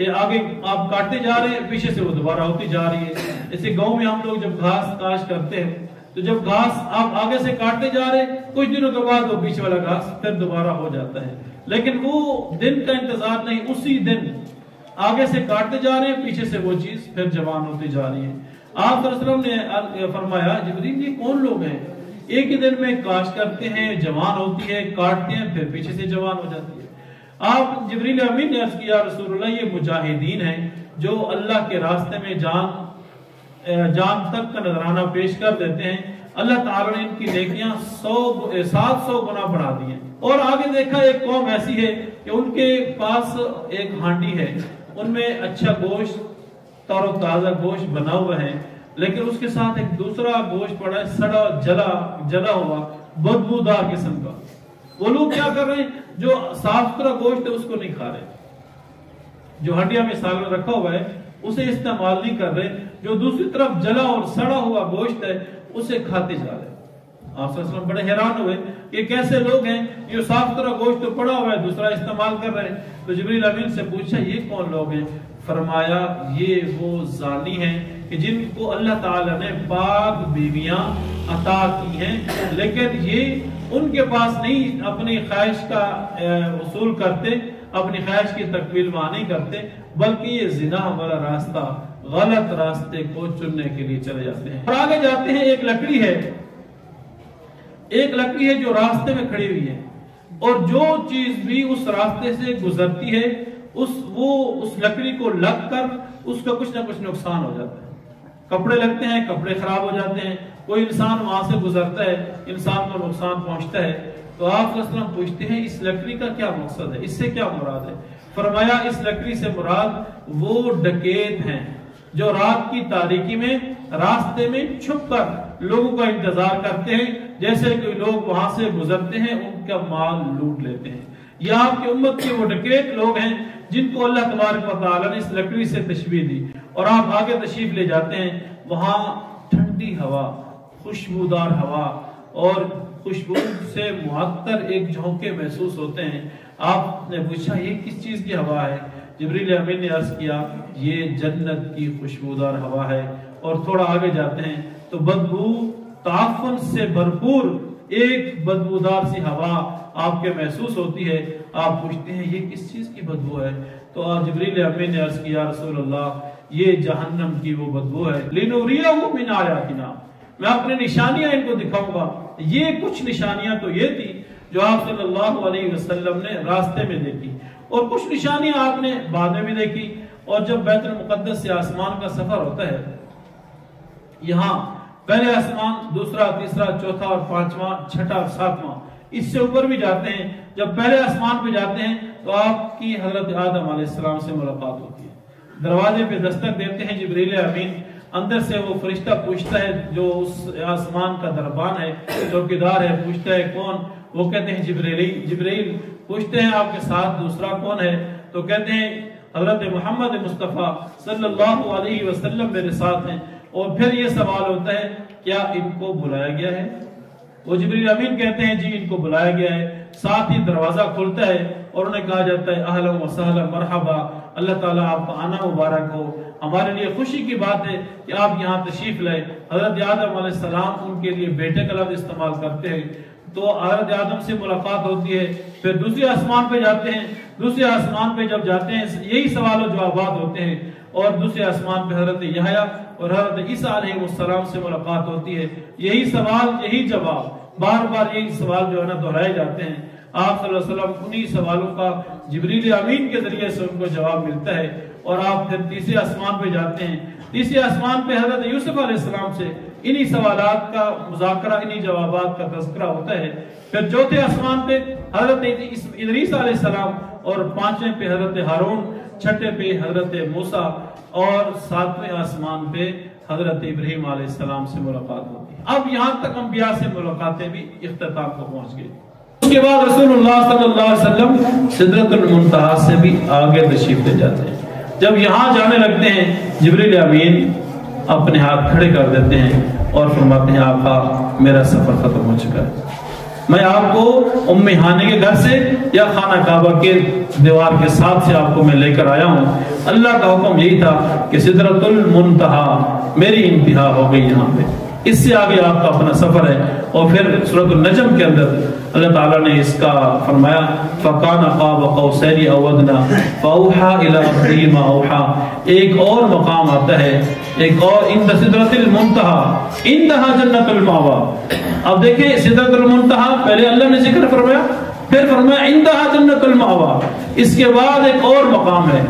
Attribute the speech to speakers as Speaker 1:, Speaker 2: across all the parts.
Speaker 1: یہ آگے آپ کاٹتے جا رہے ہیں، پیچھے سے وہ دوبارہ ہوتی جا رہی ہے۔ جیسے گاؤں میں ہم لوگ جب گھاس کاش کرتے ہیں تو جب گھاس آپ آگے سے کاٹتے جا رہے ہیں، کچھ دنوں کے بعد وہ پیچھے والا گھاس پھر دوبارہ ہو جاتا ہے، لیکن وہ دن کا انتظار نہیں، اسی دن آگے سے کاٹتے جا رہے ہیں، پیچھے سے وہ چیز پھر جوان ہوتی جا رہی ہے۔ آپ صلی اللہ علیہ وسلم نے فرمایا جبریل یہ کون لوگ ہیں؟ ایک ہی دن میں کاش کرتے ہیں، جوان ہوتی ہے، کاٹتے ہیں، پھر پیچھے سے جوان ہو جاتی ہے۔ آپ جبریل امین نے عرض کیا رسول اللہ یہ مجاہدین ہیں جو اللہ کے راستے میں جان تک کا نذرانہ پیش کر دیتے ہیں، اللہ تعالیٰ نے ان کی نیکیاں 700 گنا بڑھا دی ہیں۔ اور آگے دیکھا ایک قوم ایسی ہے کہ ان کے پاس ایک ہانڈی ہے، ان میں اچھا گوشت تر و تازہ گوشت بنا ہوا ہے، لیکن اس کے ساتھ ایک دوسرا گوشت پڑا ہے سڑا جلا ہوا بدبودار قسم کا۔ وہ لوگ کیا کر رہے ہیں؟ جو صاف ستھرا گوشت ہے اس کو نہیں کھا رہے، جو ہڈیاں میں سالن رکھا ہوا ہے اسے استعمال نہیں کر رہے، جو دوسری طرف جلا اور سڑا ہوا گوشت ہے اسے کھاتے جا رہے۔ آپ صلی اللہ علیہ وسلم بڑے حیران ہوئے کہ کیسے لوگ ہیں جو صاف ستھرا گوشت تو پڑا ہوا ہے دوسرا استعمال کر رہے ہیں۔ تو جبریل امین سے پوچھا یہ کون لوگ ہیں؟ فرمایا یہ وہ زانی ہیں کہ جن کو اللہ تعالیٰ نے پاک بیویاں عطا کی ہیں، لیکن یہ ان کے پاس نہیں اپنی خواہش کا وصول کرتے، اپنی خواہش کی تکمیل وہاں نہیں کرتے، بلکہ یہ زنا والا راستہ، غلط راستے کو چننے کے لیے چلے جاتے ہیں۔ اور آگے جاتے ہیں، ایک لکڑی ہے جو راستے میں کھڑی ہوئی ہے، اور جو چیز بھی اس راستے سے گزرتی ہے اس لکڑی کو لگ کر اس کا کچھ نہ کچھ نقصان ہو جاتا ہے۔ کپڑے لگتے ہیں، کپڑے خراب ہو جاتے ہیں، کوئی انسان وہاں سے گزرتا ہے، انسان کو نقصان پہنچتا ہے۔ تو آپ صلی اللہ علیہ وسلم پوچھتے ہیں اس لکڑی کا کیا مقصد ہے، اس سے کیا مراد ہے؟ فرمایا اس لکڑی سے مراد وہ ڈکیت ہیں جو رات کی تاریکی میں راستے میں چھپ کر لوگوں کا انتظار کرتے ہیں، جیسے کہ لوگ وہاں سے گزرتے ہیں ان کا مال لوٹ لیتے ہیں۔ یہ آپ کی امت کے وہ ڈکیت لوگ ہیں جن کو اللہ تبارک و تعالیٰ نے اس لکڑی سے تشبیہ دی۔ اور آپ آگے تشریف لے جاتے ہیں، وہاں ٹھنڈی ہوا، خوشبودار ہوا اور خوشبو سے معطر ایک جھونکے محسوس ہوتے ہیں۔ آپ نے پوچھا یہ کس چیز کی ہوا ہے؟ جبریل امین نے عرض کیا یہ جنت کی خوشبودار ہوا ہے۔ اور تھوڑا آگے جاتے ہیں تو بدبو تعفن سے بھرپور ایک بدبودار سی ہوا آپ کے محسوس ہوتی ہے۔ آپ پوچھتے ہیں یہ کس چیز کی بدبو ہے؟ تو جبریل امین نے عرض کیا رسول اللہ یہ جہنم کی وہ بدبو ہے۔ لِنُرِيَهُ مِنْ آیَاتِنَا، میں اپنے نشانیاں ان کو دکھاؤں گا۔ یہ کچھ نشانیاں تو یہ تھی جو آپ صلی اللہ علیہ وسلم نے راستے میں دیکھی، اور کچھ نشانیاں آپ نے بعد میں بھی دیکھی۔ اور جب بیت المقدس سے آسمان کا سفر ہوتا ہے، یہاں پہلے آسمان، دوسرا، تیسرا، چوتھا اور پانچواں، چھٹا، ساتواں، اس سے اوپر بھی جاتے ہیں۔ جب پہلے آسمان پہ جاتے ہیں تو آپ کی حضرت آدم علیہ السلام سے ملاقات ہوتی ہے۔ دروازے پہ دستک دیتے ہیں جبریل امین، اندر سے وہ فرشتہ پوچھتا ہے جو اس آسمان کا دربان ہے، چوکیدار ہے، پوچھتا ہے کون؟ وہ کہتے ہیں جبریل۔ پوچھتے ہیں آپ کے ساتھ دوسرا کون ہے؟ تو کہتے ہیں حضرت محمد مصطفیٰ صلی اللہ علیہ وسلم میرے ساتھ ہیں۔ اور پھر یہ سوال ہوتا ہے کیا ان کو بلایا گیا ہے؟ وہ جبریل امین کہتے ہیں جی ان کو بلایا گیا ہے۔ ساتھ ہی دروازہ کھلتا ہے اور انہیں کہا جاتا ہے اہلا و سہلا مرحبا، اللہ تعالیٰ آپ کا آنا مبارک ہو، ہمارے لیے خوشی کی بات ہے کہ آپ یہاں تشریف لائے۔ حضرت آدم علیہ السلام ان کے لیے بیٹے کا لفظ استعمال کرتے ہیں۔ تو حضرت آدم سے ملاقات ہوتی ہے، پھر دوسرے آسمان پہ جاتے ہیں۔ دوسرے آسمان پہ جب جاتے ہیں یہی سوال و جوابات ہوتے ہیں، اور دوسرے آسمان پہ حضرت یحییٰ اور حضرت عیسیٰ علیہ السلام سے ملاقات ہوتی ہے۔ یہی سوال، یہی جواب، بار بار یہی سوال جو ہے نا دہرائے جاتے ہیں۔ آپ صلی اللہ علیہ وسلم انہی سوالوں کا جبریل امین کے ذریعے سے ان کو جواب ملتا ہے۔ اور آپ پھر تیسرے آسمان پہ جاتے ہیں۔ تیسرے آسمان پہ حضرت یوسف علیہ السلام سے انہی سوالات کا مذاکرہ، انہی جوابات کا تذکرہ ہوتا ہے۔ پھر چوتھے آسمان پہ حضرت ادریس علیہ السلام، اور پانچویں پہ حضرت ہارون، چھٹے پہ حضرت موسیٰ، اور ساتویں آسمان پہ حضرت ابراہیم علیہ السلام سے ملاقات ہوتی ہے۔ اب یہاں تک انبیاء سے ملاقاتیں بھی اختتام کو پہنچ گئی۔ اس کے بعد رسول اللہ صلی اللہ علیہ وسلم سدرۃ المنتہا سے بھی آگے تشریف لے جاتے ہیں۔ جب یہاں جانے لگتے ہیں جبریل امین اپنے ہاتھ کھڑے کر دیتے ہیں اور فرماتے ہیں آقا میرا سفر ختم ہو چکا ہے، میں آپ کو ام ہانی کے گھر سے یا خانہ کعبہ کے دیوار کے ساتھ سے آپ کو میں لے کر آیا ہوں۔ اللہ کا حکم یہی تھا کہ سدرۃ المنتہا میری انتہا ہو گئی یہاں پہ، اس سے آگے آپ کا اپنا سفر ہے۔ اور پھر سورۃ النجم کے اندر اللہ تعالیٰ نے اس کا فرمایا فَكَانَ قَابَ قَوْسَيْنِ أَوْ أَدْنَىٰ فَأَوْحَىٰ إِلَىٰ عَبْدِهِ مَا أَوْحَىٰ۔ ایک اور مقام آتا ہے، ایک اور عند سدرۃ المنتہا عندها جنۃ المأویٰ۔ اب دیکھیں سدرۃ المنتہا پہلے اللہ نے ذکر فرمایا، پھر فرمایا عندها جنۃ المأویٰ، اس کے بعد ایک اور مقام ہے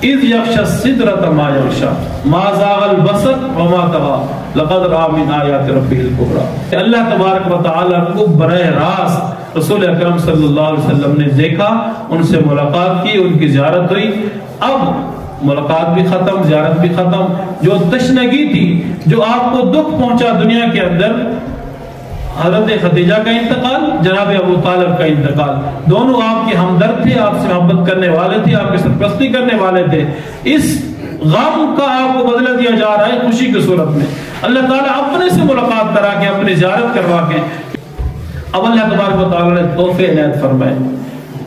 Speaker 1: اذ یغشی السدرۃ ما یغشی ما زاغ البصر وما طغی لقد رأى من آیات ربہ الکبریٰ۔ اللہ تبارک و تعالیٰ کو براہ راست رسول اکرم صلی اللہ علیہ وسلم نے دیکھا، ان سے ملاقات کی، ان کی زیارت ہوئی۔ اب ملاقات بھی ختم، زیارت بھی ختم، جو تشنگی تھی، جو آپ کو دکھ پہنچا دنیا کے اندر، حضرت خدیجہ کا انتقال، جناب ابو طالب کا انتقال، دونوں آپ کے ہمدرد تھے، آپ سے محبت کرنے والے تھے، آپ کی سرپرستی کرنے والے تھے، اس غم کا آپ کو بدلہ دیا جا رہا ہے خوشی کی صورت میں۔ اللہ تعالیٰ اپنے سے ملاقات کرا کے، اپنی زیارت کروا کے، اب اللہ تبارک و تعالیٰ نے تحفے عنایت فرمائے۔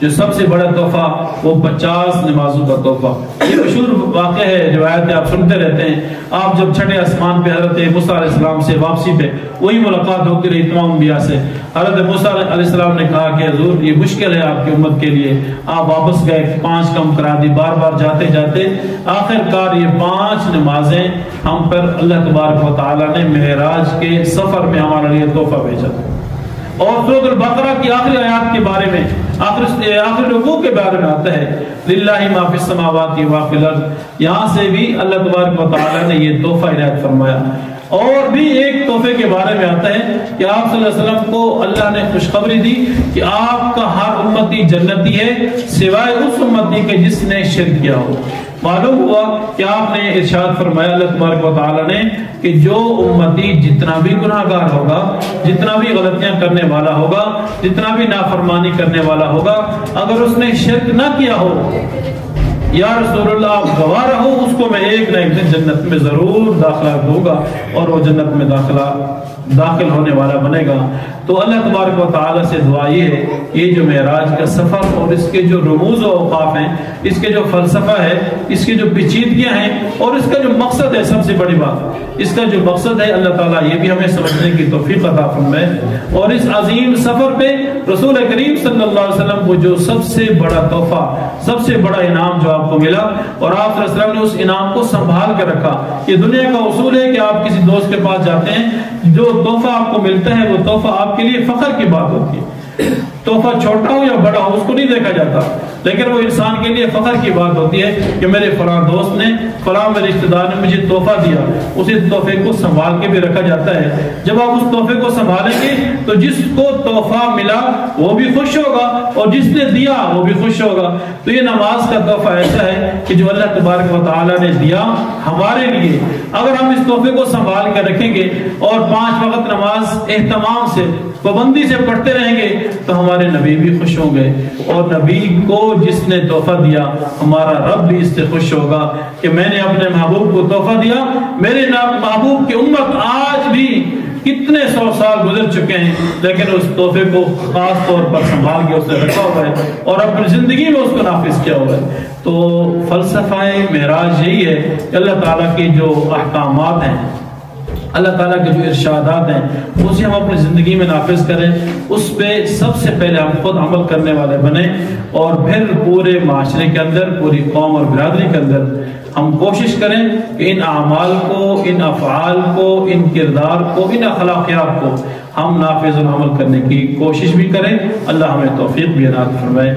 Speaker 1: جو سب سے بڑا تحفہ وہ 50 نمازوں کا تحفہ۔ یہ مشہور واقعہ ہے، روایتیں آپ سنتے رہتے ہیں۔ آپ جب چھٹے آسمان پہ حضرت موسیٰ علیہ السلام سے واپسی پہ وہی ملاقات ہوتی رہی تمام انبیاء سے۔ حضرت موسیٰ علیہ السلام نے کہا کہ حضور یہ مشکل ہے آپ کی امت کے لیے، آپ واپس گئے، 5 کم کرا دی، بار بار جاتے جاتے آخر کار یہ 5 نمازیں ہم پر اللہ تبارک و تعالیٰ نے معراج کے سفر میں ہمارے لیے تحفہ بھیجا۔ اور سورۃ البقرہ کی آخری آیات کے بارے میں، آخری رکوع کے بارے میں آتا ہے للہ ما فی السماوات و فی الارض، یہاں سے بھی اللہ تبارک و تعالیٰ نے یہ تحفہ عنایت فرمایا۔ اور بھی ایک تحفے کے بارے میں آتا ہے کہ آپ صلی اللہ علیہ وسلم کو اللہ نے خوشخبری دی کہ آپ کا ہر امتی جنتی ہے سوائے اس امتی کے جس نے شرک کیا ہو۔ معلوم ہوا کہ آپ نے ارشاد فرمایا اللہ تبارک و تعالیٰ نے کہ جو امتی جتنا بھی گناہ گار ہوگا، جتنا بھی غلطیاں کرنے والا ہوگا، جتنا بھی نافرمانی کرنے والا ہوگا، اگر اس نے شرک نہ کیا ہو، یا رسول اللہ آپ گواہ رہو، اس کو میں ایک نہ ایک دن جنت میں ضرور داخلہ دوں گا اور وہ جنت میں داخل ہونے والا بنے گا۔ تو اللہ تبارک و تعالیٰ سے دعا یہ ہے، یہ جو معراج کا سفر اور اس کے جو رموز و اوقاف ہیں، اس کے جو فلسفہ ہے، اس کی جو پیچیدگیاں ہیں اور اس کا جو مقصد ہے، سب سے بڑی بات اس کا جو مقصد ہے، اللہ تعالیٰ یہ بھی ہمیں سمجھنے کی توفیق عطا فرمائے۔ اور اس عظیم سفر پہ رسول کریم صلی اللہ علیہ وسلم کو جو سب سے بڑا تحفہ، سب سے بڑا انعام جو آپ کو ملا، اور آپ صلی اللہ علیہ وسلم نے اس انعام کو سنبھال کر رکھا۔ یہ دنیا کا اصول ہے کہ آپ کسی دوست کے پاس جاتے ہیں، جو تحفہ آپ کو ملتا ہے وہ تحفہ آپ کے لیے فخر کی بات ہوتی ہے۔ تحفہ چھوٹا ہو یا بڑا ہو اس کو نہیں دیکھا جاتا، لیکن وہ انسان کے لیے فخر کی بات ہوتی ہے کہ میرے فلاں دوست نے، فلاں میرے رشتہ دار نے مجھے تحفہ دیا۔ اسی تحفے کو سنبھال کے بھی رکھا جاتا ہے۔ جب آپ اس تحفے کو سنبھالیں گے تو جس کو تحفہ ملا وہ بھی خوش ہوگا اور جس نے دیا وہ بھی خوش ہوگا۔ تو یہ نماز کا تحفہ ایسا ہے کہ جو اللہ تبارک و تعالیٰ نے دیا ہمارے لیے، اگر ہم اس تحفے کو سنبھال کر رکھیں گے اور 5 وقت نماز اہتمام سے، پابندی سے پڑھتے رہیں گے تو ہمارے نبی بھی خوش ہوں گے، اور نبی کو جس نے تحفہ دیا ہمارا رب بھی اس سے خوش ہوگا کہ میں نے اپنے محبوب کو تحفہ دیا۔ میرے محبوب کی امت آج بھی کتنے 100 سال گزر چکے ہیں، لیکن اس تحفے کو خاص طور پر سنبھال کے اسے رکھا ہوا ہے اور اپنی زندگی میں اس کو نافذ کیا ہوا ہے۔ تو فلسفہ معراج یہی ہے کہ اللہ تعالیٰ کے جو احکامات ہیں، اللہ تعالیٰ کے جو ارشادات ہیں، اسے ہم اپنی زندگی میں نافذ کریں، اس پہ سب سے پہلے ہم خود عمل کرنے والے بنیں، اور پھر پورے معاشرے کے اندر، پوری قوم اور برادری کے اندر ہم کوشش کریں کہ ان اعمال کو، ان افعال کو، ان کردار کو، ان اخلاقیات کو ہم نافذ العمل کرنے کی کوشش بھی کریں۔ اللہ ہمیں توفیق بھی عنایت فرمائے۔